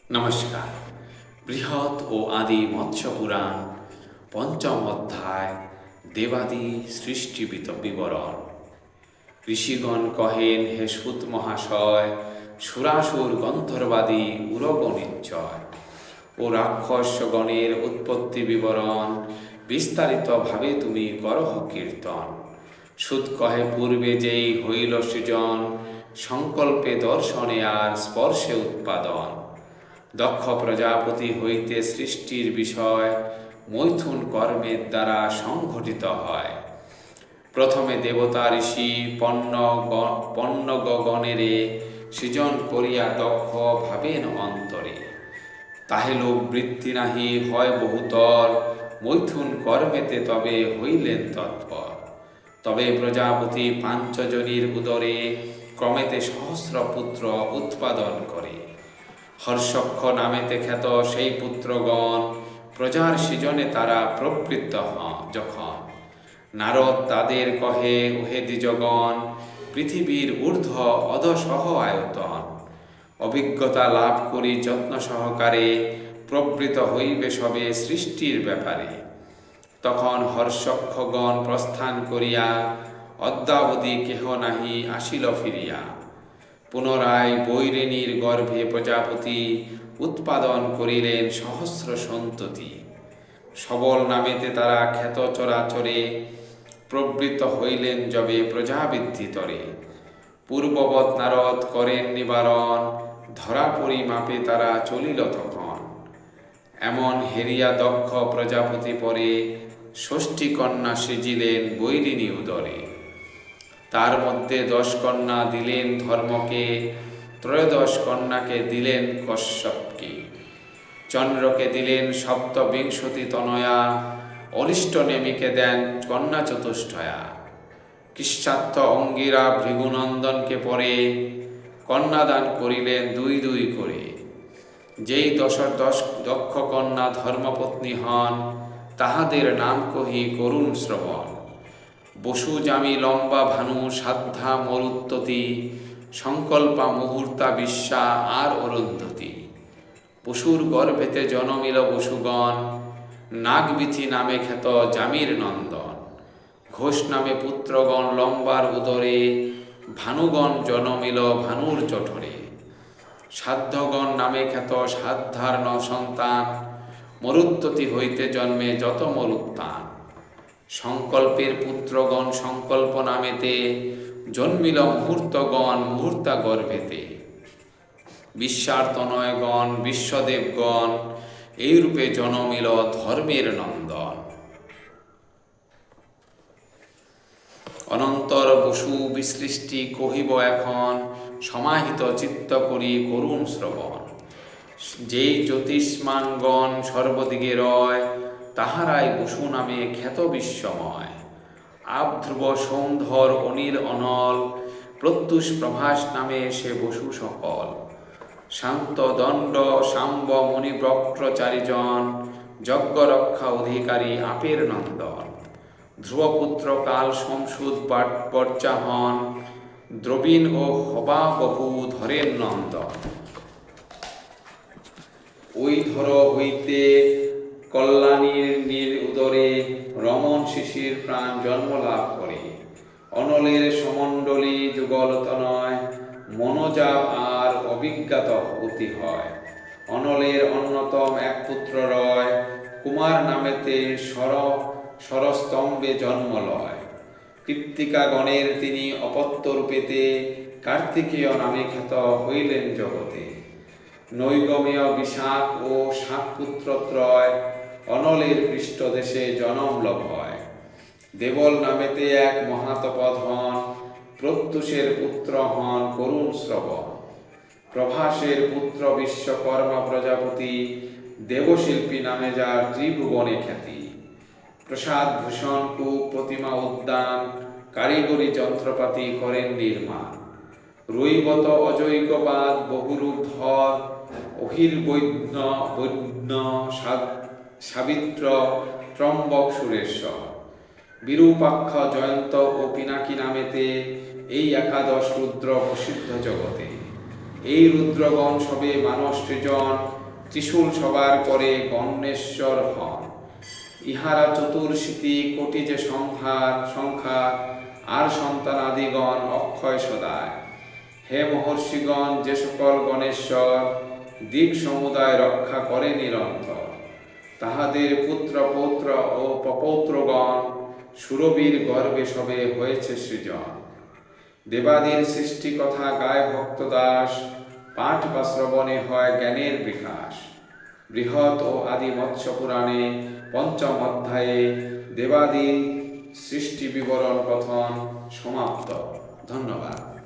নমস্কার। বৃহৎ ও আদি মৎস্য পুরাণ পঞ্চম অধ্যায় দেবাদি সৃষ্টি বিবরণ। ঋষিগণ কহেন, হে সুত মহাশয়, সুরাসুর গন্ধর্বাদি উরগ নিশ্চয় ও রাক্ষসগণের উৎপত্তি বিবরণ বিস্তারিতভাবে তুমি করহ কীর্তন। সুত কহে, পূর্বে যেই হইল সৃজন, সংকল্পে দর্শনে আর স্পর্শে উৎপাদন। দক্ষ প্রজাপতি হইতে সৃষ্টির বিষয় মৈথুন কর্মের দ্বারা সংঘটিত হয়। প্রথমে দেবতা ঋষি পণ্যগণেরে সৃজন করিয়া দক্ষ ভাবেন অন্তরে। তাহে লোক বৃত্তি নাহি হয় বহুতর, মৈথুন কর্মেতে তবে হইলেন তৎপর। তবে প্রজাপতি পাঞ্চজনীর উদরে ক্রমেতে সহস্র পুত্র উৎপাদন করে। হর্ষক্ষ নামেতে খ্যাত সেই পুত্রগণ প্রজার সৃজনে তারা প্রবৃত্ত হন যখন। নারদ তাদের কহে, ওহে দ্বিজগণ, পৃথিবীর ঊর্ধ্ব অধসহ আয়তন। অভিজ্ঞতা লাভ করি যত্ন সহকারে, প্রবৃত হইবে সবে সৃষ্টির ব্যাপারে। তখন হর্ষক্ষগণ প্রস্থান করিয়া অদ্যাবধি কেহ নাহি আসিল ফিরিয়া। পুনরায় বৈরিণীর গর্ভে প্রজাপতি উৎপাদন করিলেন সহস্র সন্ততি। সবল নামেতে তারা খ্যাত চরাচরে, প্রবৃত্ত হইলেন যবে প্রজাবৃদ্ধি তরে। পূর্ববৎ নারদ করেন নিবারণ, ধরা পরিমাপে তারা চলিল তখন। এমন হেরিয়া দক্ষ প্রজাপতি পরে, ষষ্ঠী কন্যা সৃজিলেন বৈরিণী উদরে। তার মধ্যে 10 কন্যা দিলেন ধর্মকে, ত্রয়োদশ কন্যাকে দিলেন কশ্যপকে। চন্দ্রকে দিলেন সপ্তবিংশতি তনয়া, অরিষ্ট নেমিকে দেন কন্যা চতুষ্টয়া। কৃষ্ণার্থ অঙ্গিরা ভৃগুনন্দনকে পরে, কন্যাদান করিলেন 2 করে। যেই 10 দক্ষ কন্যা ধর্মপত্নী হন, তাহাদের নাম কহি করুণ শ্রবণ। বসু জামি লম্বা ভানু সাধ্যা মরুত্ততি, সংকল্পা মুহূর্তা বিশ্বা আর অরুন্ধতী। পশুর গর্ভেতে জনমিল বসুগণ, নাগবিথি নামে খ্যাত জামির নন্দন। ঘোষ নামে পুত্রগণ লম্বার উদরে, ভানুগণ জনমিল ভানুর জঠরে। সাধ্যগণ নামে খ্যাত সাধ্যার সন্তান, মরুত্ততি হইতে জন্মে যত মরুত্তান। সংকল্পের পুত্রগণ সংকল্প নামেতে, জন্মিল মুহূর্তগণ মুহূর্তা গর্ভেতে। বিশ্বার তনয়গণ বিশ্বদেবগণ, এইরূপে জনমিল ধর্মের নন্দন। অনন্তর বসু বিশ্লিষ্টি কহিব এখন, সমাহিত চিত্ত করি করুণ শ্রবণ। যেই জ্যোতিষ্মানগণ সর্বদিকে রয়, তাহারাই বসু নামে খ্যাত বিশ্বময়। আবধ্রুব সোমধর অনির অনল, প্রত্যুষ প্রভাস নামে সে বসু সকল। শান্ত দণ্ড সাম্ব মুনিবক্রচারীজন, যজ্ঞ রক্ষা অধিকারী আপের নন্দন। ধ্রুবপুত্র কাল সংসুদ বর্চাহন, দ্রবীণ ও হবা বহু ধরেন নন্দন। ওই ধর হইতে কল্যাণীর উদরে, রমণ শিশির প্রাণ জন্ম লাভ করে। অনলের সমণ্ডলী যুগল তনয়, মনোজাপ আর অভিজ্ঞাত অতি হয়। অনলের অন্যতম এক পুত্র রয়, কুমার নামেতে সরস্তম্ভে জন্ম লয়। কৃত্তিকাগণের তিনি অপত্য রূপেতে, কার্তিকেয় নামে খ্যাত হইলেন জগতে। নৈগমেয় বিশাখ ও শাকপুত্র ত্রয়, অনলের পৃষ্ঠদেশে জনম লভ হয়। দেবল নামেতে এক মহাতপদ হন, প্রত্যুষের পুত্র হন করুণ শ্রবণ। প্রভাসের পুত্র বিশ্বকর্মা প্রজাপতি, দেবশিল্পী নামে যার ত্রিভুবনে খ্যাতি। প্রসাদ ভূষণ কূপ প্রতিমা উদ্যান, কারিগরি যন্ত্রপাতি করেন নির্মাণ। রৈবত অজৈকবাদ বহুরূপ ধর, অহির্বৈদ্য সাবিত্র ত্রম্বক সুরেশ্বর। বিরূপাক্ষ জয়ন্ত ও পিনাকি নামেতে, এই 11 রুদ্র প্রসিদ্ধ জগতে। এই রুদ্রগণ সবে মানস সৃজন, ত্রিশূল সবার করে গণেশ্বর হন। ইহারা চতুর্শীতি কোটি যে সংখ্যা, আর সন্তানাদিগণ অক্ষয় সদায়। হে মহর্ষিগণ, যে সকল গণেশ্বর দিক সমুদায় রক্ষা করে নিরন্তর, তাহাদের পুত্র পৌত্র ও পপৌত্রগণ সুরবীর গর্বে সবে হয়েছে সৃজন। দেবাদির সৃষ্টি কথা গায় ভক্তদাস, পাঠ বা শ্রবণে হয় জ্ঞানের বিকাশ। বৃহৎ ও আদি মৎস্য পুরাণে পঞ্চম অধ্যায়ে দেবাদি সৃষ্টি বিবরণ কথন সমাপ্ত। ধন্যবাদ।